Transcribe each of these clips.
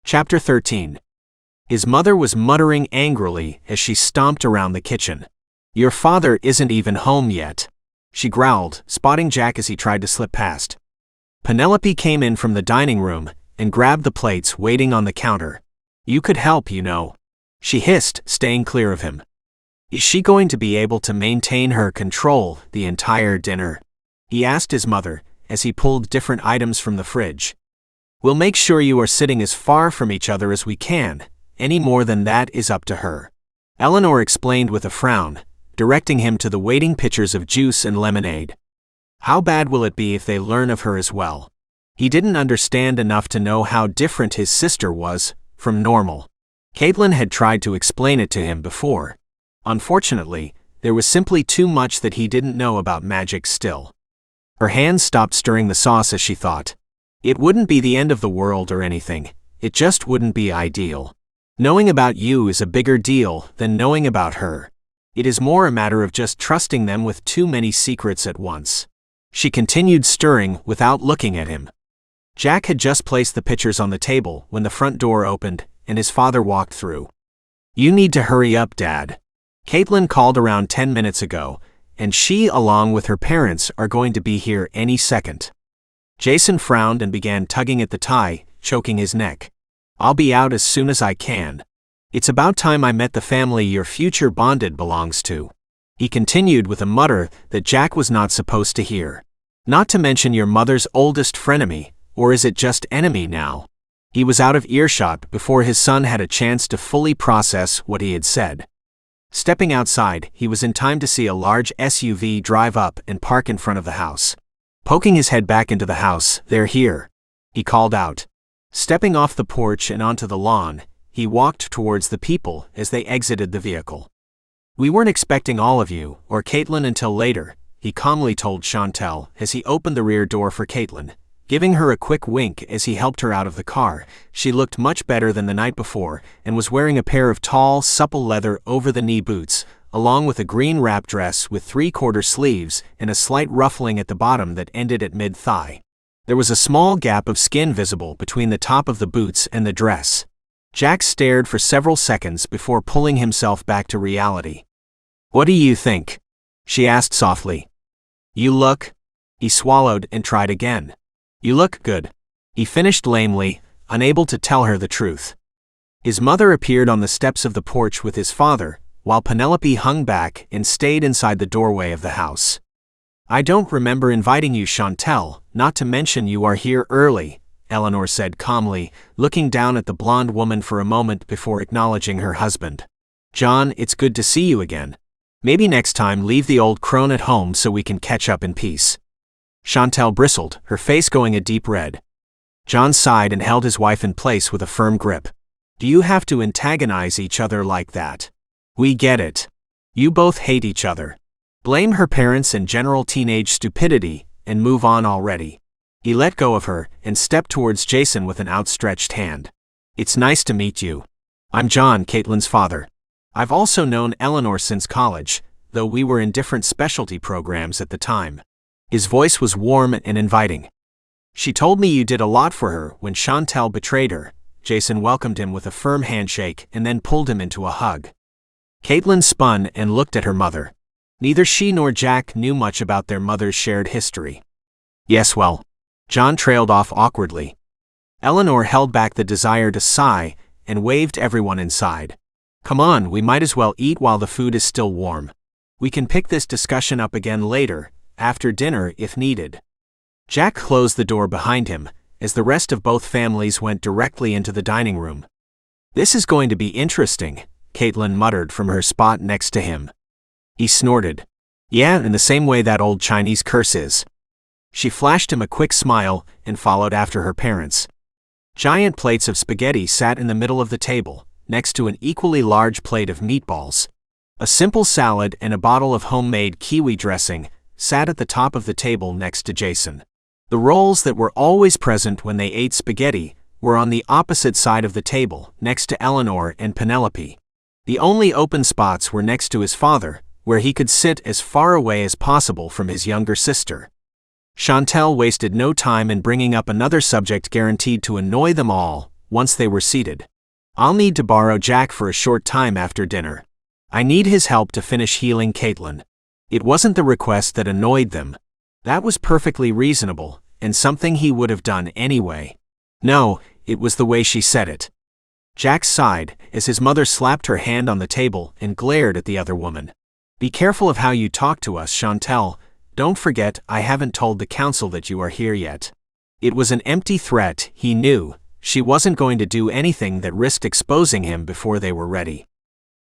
Chapter 13. His mother was muttering angrily as she stomped around the kitchen. "Your father isn't even home yet," she growled, spotting Jack as he tried to slip past. Penelope came in from the dining room and grabbed the plates waiting on the counter. "You could help, you know," she hissed, staying clear of him. "Is she going to be able to maintain her control the entire dinner?" he asked his mother as he pulled different items from the fridge. "We'll make sure you are sitting as far from each other as we can. Any more than that is up to her," Eleanor explained with a frown, directing him to the waiting pitchers of juice and lemonade. How bad will it be if they learn of her as well? He didn't understand enough to know how different his sister was from normal. Kaitlyn had tried to explain it to him before. Unfortunately, there was simply too much that he didn't know about magic still. Her hands stopped stirring the sauce as she thought. It wouldn't be the end of the world or anything, it just wouldn't be ideal. Knowing about you is a bigger deal than knowing about her. It is more a matter of just trusting them with too many secrets at once. She continued stirring without looking at him. Jack had just placed the pitchers on the table when the front door opened and his father walked through. "You need to hurry up, Dad. Kaitlyn called around 10 minutes ago, and she along with her parents are going to be here any second." Jason frowned and began tugging at the tie, choking his neck. "I'll be out as soon as I can. It's about time I met the family your future bonded belongs to," he continued with a mutter that Jack was not supposed to hear. "Not to mention your mother's oldest frenemy, or is it just enemy now?" He was out of earshot before his son had a chance to fully process what he had said. Stepping outside, he was in time to see a large SUV drive up and park in front of the house. Poking his head back into the house, "They're here," he called out. Stepping off the porch and onto the lawn, he walked towards the people as they exited the vehicle. "We weren't expecting all of you, or Kaitlyn until later," he calmly told Chantel as he opened the rear door for Kaitlyn. Giving her a quick wink as he helped her out of the car, she looked much better than the night before and was wearing a pair of tall, supple leather over-the-knee boots, along with a green wrap dress with 3/4 sleeves and a slight ruffling at the bottom that ended at mid-thigh. There was a small gap of skin visible between the top of the boots and the dress. Jack stared for several seconds before pulling himself back to reality. "What do you think?" she asked softly. "You look..." He swallowed and tried again. "You look good," he finished lamely, unable to tell her the truth. His mother appeared on the steps of the porch with his father, while Penelope hung back and stayed inside the doorway of the house. "I don't remember inviting you, Chantel, not to mention you are here early," Eleanor said calmly, looking down at the blonde woman for a moment before acknowledging her husband. "John, it's good to see you again. Maybe next time leave the old crone at home so we can catch up in peace." Chantel bristled, her face going a deep red. John sighed and held his wife in place with a firm grip. "Do you have to antagonize each other like that? We get it. You both hate each other. Blame her parents and general teenage stupidity, and move on already." He let go of her and stepped towards Jason with an outstretched hand. "It's nice to meet you. I'm John, Kaitlyn's father. I've also known Eleanor since college, though we were in different specialty programs at the time." His voice was warm and inviting. "She told me you did a lot for her when Chantel betrayed her." Jason welcomed him with a firm handshake and then pulled him into a hug. Kaitlyn spun and looked at her mother. Neither she nor Jack knew much about their mother's shared history. "Yes, well," John trailed off awkwardly. Eleanor held back the desire to sigh and waved everyone inside. "Come on, we might as well eat while the food is still warm. We can pick this discussion up again later, after dinner if needed." Jack closed the door behind him as the rest of both families went directly into the dining room. "This is going to be interesting," Kaitlyn muttered from her spot next to him. He snorted. "Yeah, in the same way that old Chinese curse is." She flashed him a quick smile and followed after her parents. Giant plates of spaghetti sat in the middle of the table, next to an equally large plate of meatballs. A simple salad and a bottle of homemade kiwi dressing sat at the top of the table next to Jason. The rolls that were always present when they ate spaghetti were on the opposite side of the table, next to Eleanor and Penelope. The only open spots were next to his father, where he could sit as far away as possible from his younger sister. Chantel wasted no time in bringing up another subject guaranteed to annoy them all, once they were seated. "I'll need to borrow Jack for a short time after dinner. I need his help to finish healing Kaitlyn." It wasn't the request that annoyed them. That was perfectly reasonable, and something he would have done anyway. No, it was the way she said it. Jack sighed as his mother slapped her hand on the table and glared at the other woman. "Be careful of how you talk to us, Chantel. Don't forget I haven't told the council that you are here yet." It was an empty threat, he knew. She wasn't going to do anything that risked exposing him before they were ready.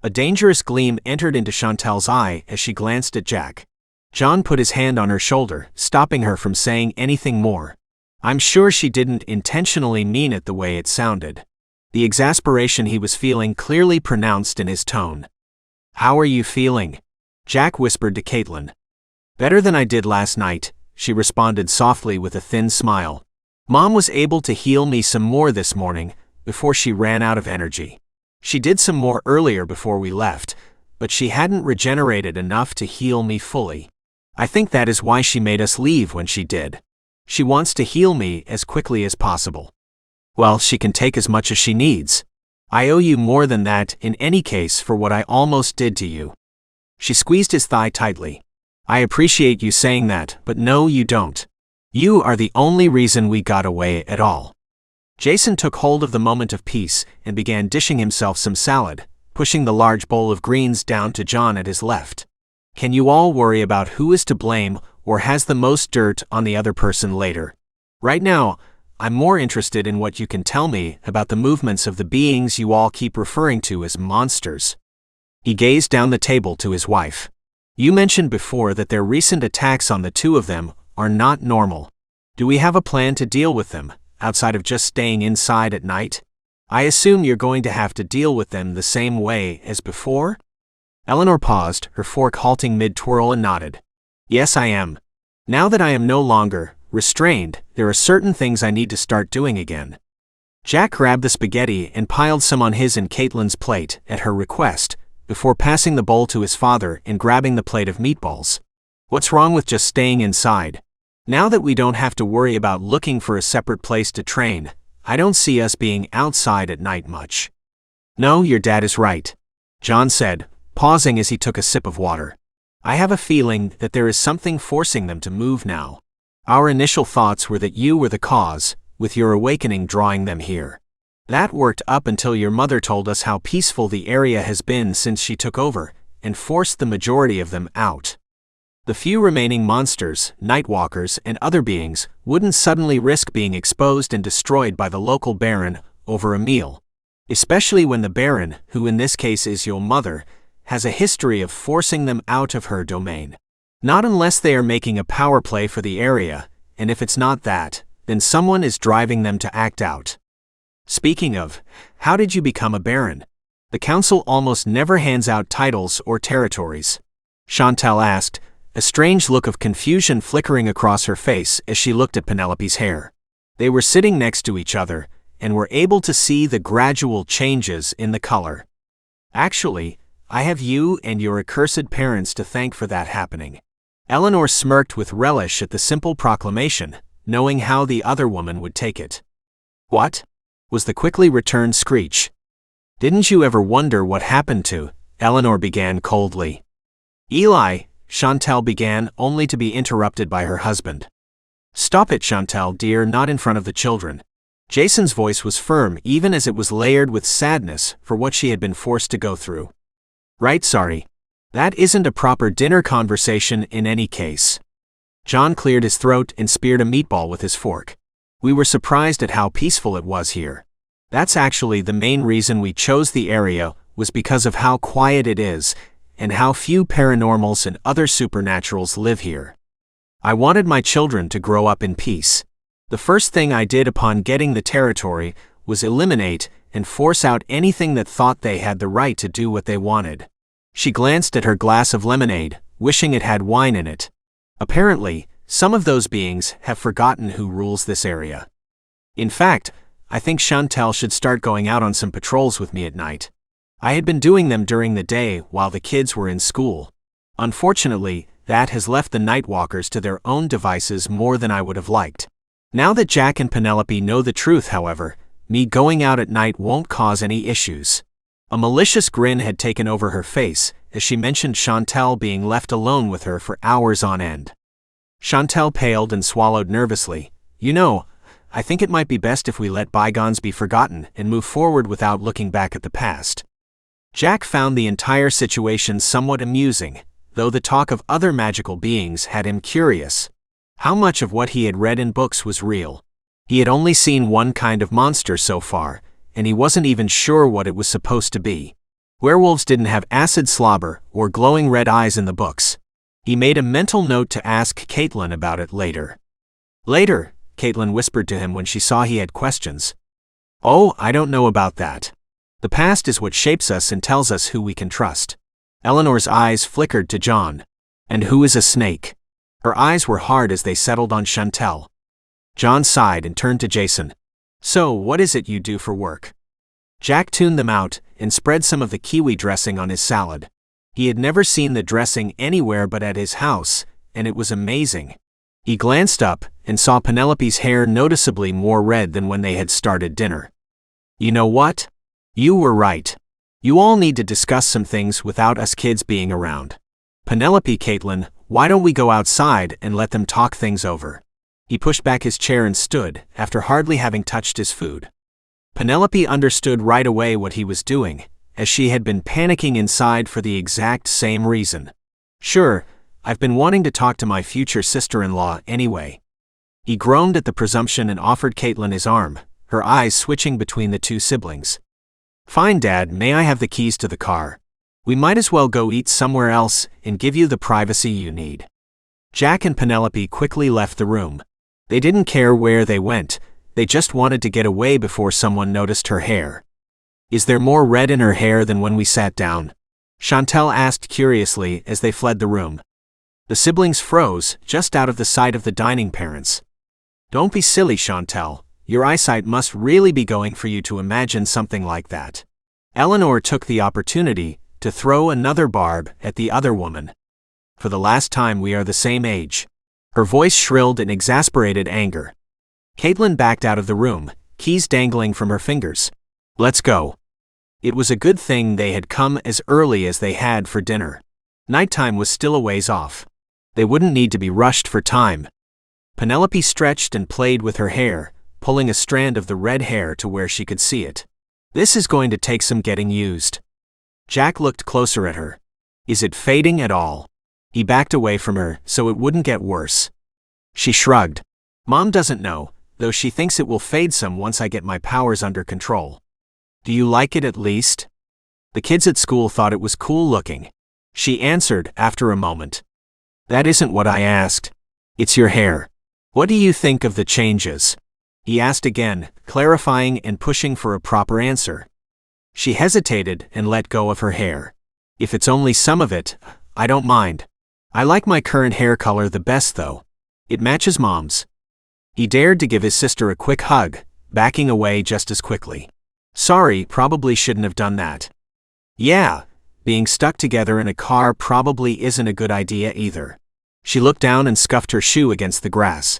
A dangerous gleam entered into Chantel's eye as she glanced at Jack. John put his hand on her shoulder, stopping her from saying anything more. I'm sure she didn't intentionally mean it the way it sounded. The exasperation he was feeling clearly pronounced in his tone. "How are you feeling?" Jack whispered to Kaitlyn. "Better than I did last night," she responded softly with a thin smile. "Mom was able to heal me some more this morning, before she ran out of energy. She did some more earlier before we left, but she hadn't regenerated enough to heal me fully. I think that is why she made us leave when she did. She wants to heal me as quickly as possible. Well, she can take as much as she needs. I owe you more than that in any case for what I almost did to you." She squeezed his thigh tightly. "I appreciate you saying that, but no, you don't. You are the only reason we got away at all." Jason took hold of the moment of peace and began dishing himself some salad, pushing the large bowl of greens down to John at his left. "Can you all worry about who is to blame or has the most dirt on the other person later? Right now, I'm more interested in what you can tell me about the movements of the beings you all keep referring to as monsters." He gazed down the table to his wife. "You mentioned before that their recent attacks on the two of them are not normal. Do we have a plan to deal with them, outside of just staying inside at night? I assume you're going to have to deal with them the same way as before?" Eleanor paused, her fork halting mid-twirl, and nodded. "Yes, I am. Now that I am no longer restrained, there are certain things I need to start doing again." Jack grabbed the spaghetti and piled some on his and Kaitlyn's plate at her request, before passing the bowl to his father and grabbing the plate of meatballs. "What's wrong with just staying inside? Now that we don't have to worry about looking for a separate place to train, I don't see us being outside at night much." "No, your dad is right," John said, pausing as he took a sip of water. "I have a feeling that there is something forcing them to move now. Our initial thoughts were that you were the cause, with your awakening drawing them here. That worked up until your mother told us how peaceful the area has been since she took over, and forced the majority of them out. The few remaining monsters, nightwalkers, and other beings wouldn't suddenly risk being exposed and destroyed by the local baron over a meal. Especially when the baron, who in this case is your mother, has a history of forcing them out of her domain. Not unless they are making a power play for the area, and if it's not that, then someone is driving them to act out. Speaking of, how did you become a baron? The council almost never hands out titles or territories." Chantel asked, a strange look of confusion flickering across her face as she looked at Penelope's hair. They were sitting next to each other, and were able to see the gradual changes in the color. "Actually, I have you and your accursed parents to thank for that happening." Eleanor smirked with relish at the simple proclamation, knowing how the other woman would take it. "What?" was the quickly returned screech. "Didn't you ever wonder what happened to?" Eleanor began coldly. "Eli," Chantel began, only to be interrupted by her husband. "Stop it, Chantel dear, not in front of the children." Jason's voice was firm even as it was layered with sadness for what she had been forced to go through. "Right, sorry. That isn't a proper dinner conversation in any case." John cleared his throat and speared a meatball with his fork. "We were surprised at how peaceful it was here. That's actually the main reason we chose the area, was because of how quiet it is, and how few paranormals and other supernaturals live here. I wanted my children to grow up in peace. The first thing I did upon getting the territory was eliminate and force out anything that thought they had the right to do what they wanted." She glanced at her glass of lemonade, wishing it had wine in it. "Apparently, some of those beings have forgotten who rules this area. In fact, I think Chantel should start going out on some patrols with me at night. I had been doing them during the day while the kids were in school. Unfortunately, that has left the Nightwalkers to their own devices more than I would have liked. Now that Jack and Penelope know the truth, however, Me going out at night won't cause any issues." A malicious grin had taken over her face as she mentioned Chantel being left alone with her for hours on end. Chantel paled and swallowed nervously. "You know, I think it might be best if we let bygones be forgotten and move forward without looking back at the past." Jack found the entire situation somewhat amusing, though the talk of other magical beings had him curious. How much of what he had read in books was real? He had only seen one kind of monster so far, and he wasn't even sure what it was supposed to be. Werewolves didn't have acid slobber or glowing red eyes in the books. He made a mental note to ask Kaitlyn about it later. "Later," Kaitlyn whispered to him when she saw he had questions. "Oh, I don't know about that. The past is what shapes us and tells us who we can trust." Eleanor's eyes flickered to John. "And who is a snake?" Her eyes were hard as they settled on Chantel. John sighed and turned to Jason. "So, what is it you do for work?" Jack tuned them out and spread some of the kiwi dressing on his salad. He had never seen the dressing anywhere but at his house, and it was amazing. He glanced up and saw Penelope's hair noticeably more red than when they had started dinner. "You know what? You were right. You all need to discuss some things without us kids being around. Penelope, Kaitlyn, why don't we go outside and let them talk things over?" He pushed back his chair and stood, after hardly having touched his food. Penelope understood right away what he was doing, as she had been panicking inside for the exact same reason. "Sure, I've been wanting to talk to my future sister-in-law anyway." He groaned at the presumption and offered Kaitlyn his arm, her eyes switching between the two siblings. "Fine, Dad, may I have the keys to the car? We might as well go eat somewhere else and give you the privacy you need." Jack and Penelope quickly left the room. They didn't care where they went, they just wanted to get away before someone noticed her hair. "Is there more red in her hair than when we sat down?" Chantel asked curiously as they fled the room. The siblings froze, just out of the sight of the dining parents. "Don't be silly, Chantel. Your eyesight must really be going for you to imagine something like that." Eleanor took the opportunity to throw another barb at the other woman. "For the last time, we are the same age." Her voice shrilled in exasperated anger. Kaitlyn backed out of the room, keys dangling from her fingers. "Let's go." It was a good thing they had come as early as they had for dinner. Nighttime was still a ways off. They wouldn't need to be rushed for time. Penelope stretched and played with her hair, pulling a strand of the red hair to where she could see it. "This is going to take some getting used." Jack looked closer at her. "Is it fading at all?" He backed away from her so it wouldn't get worse. She shrugged. "Mom doesn't know, though she thinks it will fade some once I get my powers under control." "Do you like it at least?" "The kids at school thought it was cool looking," she answered after a moment. "That isn't what I asked. It's your hair. What do you think of the changes?" He asked again, clarifying and pushing for a proper answer. She hesitated and let go of her hair. "If it's only some of it, I don't mind. I like my current hair color the best though. It matches Mom's." He dared to give his sister a quick hug, backing away just as quickly. "Sorry, probably shouldn't have done that." "Yeah, being stuck together in a car probably isn't a good idea either." She looked down and scuffed her shoe against the grass.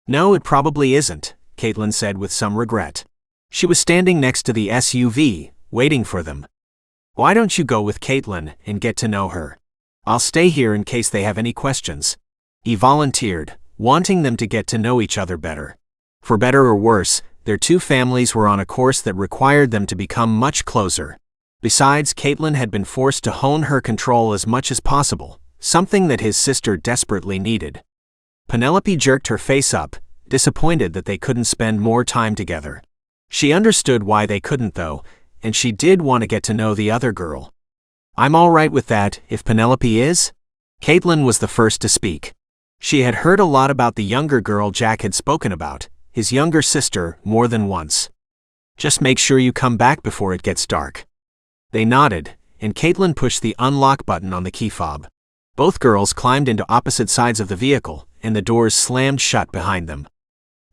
"No, it probably isn't," Kaitlyn said with some regret. She was standing next to the SUV, waiting for them. "Why don't you go with Kaitlyn and get to know her? I'll stay here in case they have any questions." He volunteered, wanting them to get to know each other better. For better or worse, their two families were on a course that required them to become much closer. Besides, Kaitlyn had been forced to hone her control as much as possible, something that his sister desperately needed. Penelope jerked her face up, disappointed that they couldn't spend more time together. She understood why they couldn't though, and she did want to get to know the other girl. "I'm all right with that, if Penelope is?" Kaitlyn was the first to speak. She had heard a lot about the younger girl Jack had spoken about, his younger sister, more than once. "Just make sure you come back before it gets dark." They nodded, and Kaitlyn pushed the unlock button on the key fob. Both girls climbed into opposite sides of the vehicle, and the doors slammed shut behind them.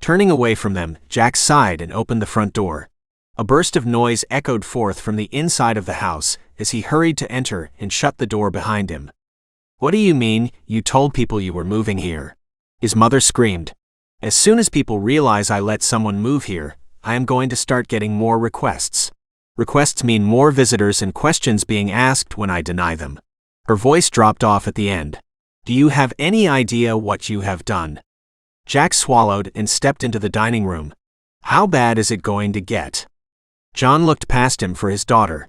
Turning away from them, Jack sighed and opened the front door. A burst of noise echoed forth from the inside of the house as he hurried to enter and shut the door behind him. "What do you mean, you told people you were moving here?" His mother screamed. "As soon as people realize I let someone move here, I am going to start getting more requests. Requests mean more visitors and questions being asked when I deny them. Her voice dropped off at the end. Do you have any idea what you have done? Jack swallowed and stepped into the dining room. How bad is it going to get? John looked past him for his daughter.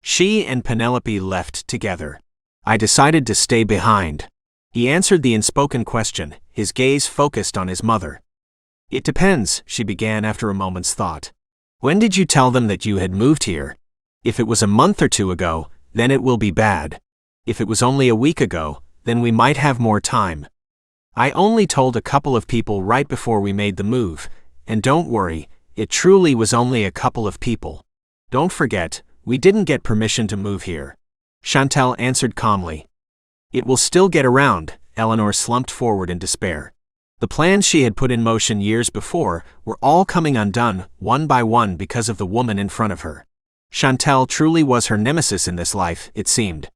She and Penelope left together. I decided to stay behind. He answered the unspoken question, his gaze focused on his mother. It depends, she began after a moment's thought. When did you tell them that you had moved here? If it was a month or two ago, then it will be bad. If it was only a week ago, then we might have more time. I only told a couple of people right before we made the move, and don't worry, it truly was only a couple of people. Don't forget, we didn't get permission to move here. Chantal answered calmly. It will still get around, Eleanor slumped forward in despair. The plans she had put in motion years before were all coming undone, one by one because of the woman in front of her. Chantal truly was her nemesis in this life, it seemed.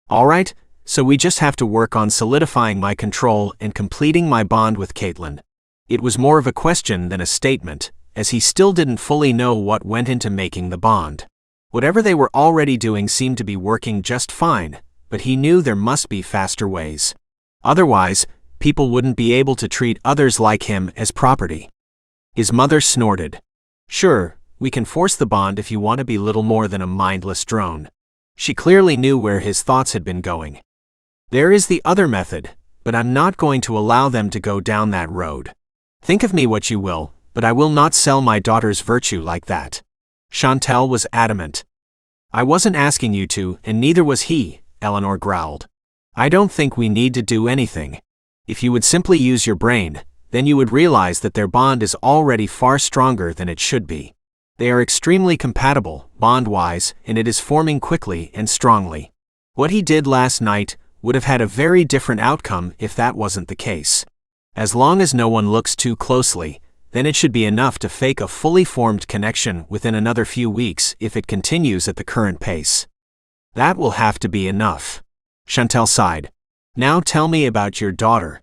All right, so we just have to work on solidifying my control and completing my bond with Kaitlyn. It was more of a question than a statement, as he still didn't fully know what went into making the bond. Whatever they were already doing seemed to be working just fine, but he knew there must be faster ways. Otherwise, people wouldn't be able to treat others like him as property. His mother snorted. Sure, we can force the bond if you want to be little more than a mindless drone. She clearly knew where his thoughts had been going. There is the other method, but I'm not going to allow them to go down that road. Think of me what you will, but I will not sell my daughter's virtue like that. Chantal was adamant. I wasn't asking you to, and neither was he, Eleanor growled. I don't think we need to do anything. If you would simply use your brain, then you would realize that their bond is already far stronger than it should be. They are extremely compatible, bond-wise, and it is forming quickly and strongly. What he did last night would have had a very different outcome if that wasn't the case. As long as no one looks too closely, then it should be enough to fake a fully formed connection within another few weeks if it continues at the current pace. That will have to be enough. Chantal sighed. Now tell me about your daughter.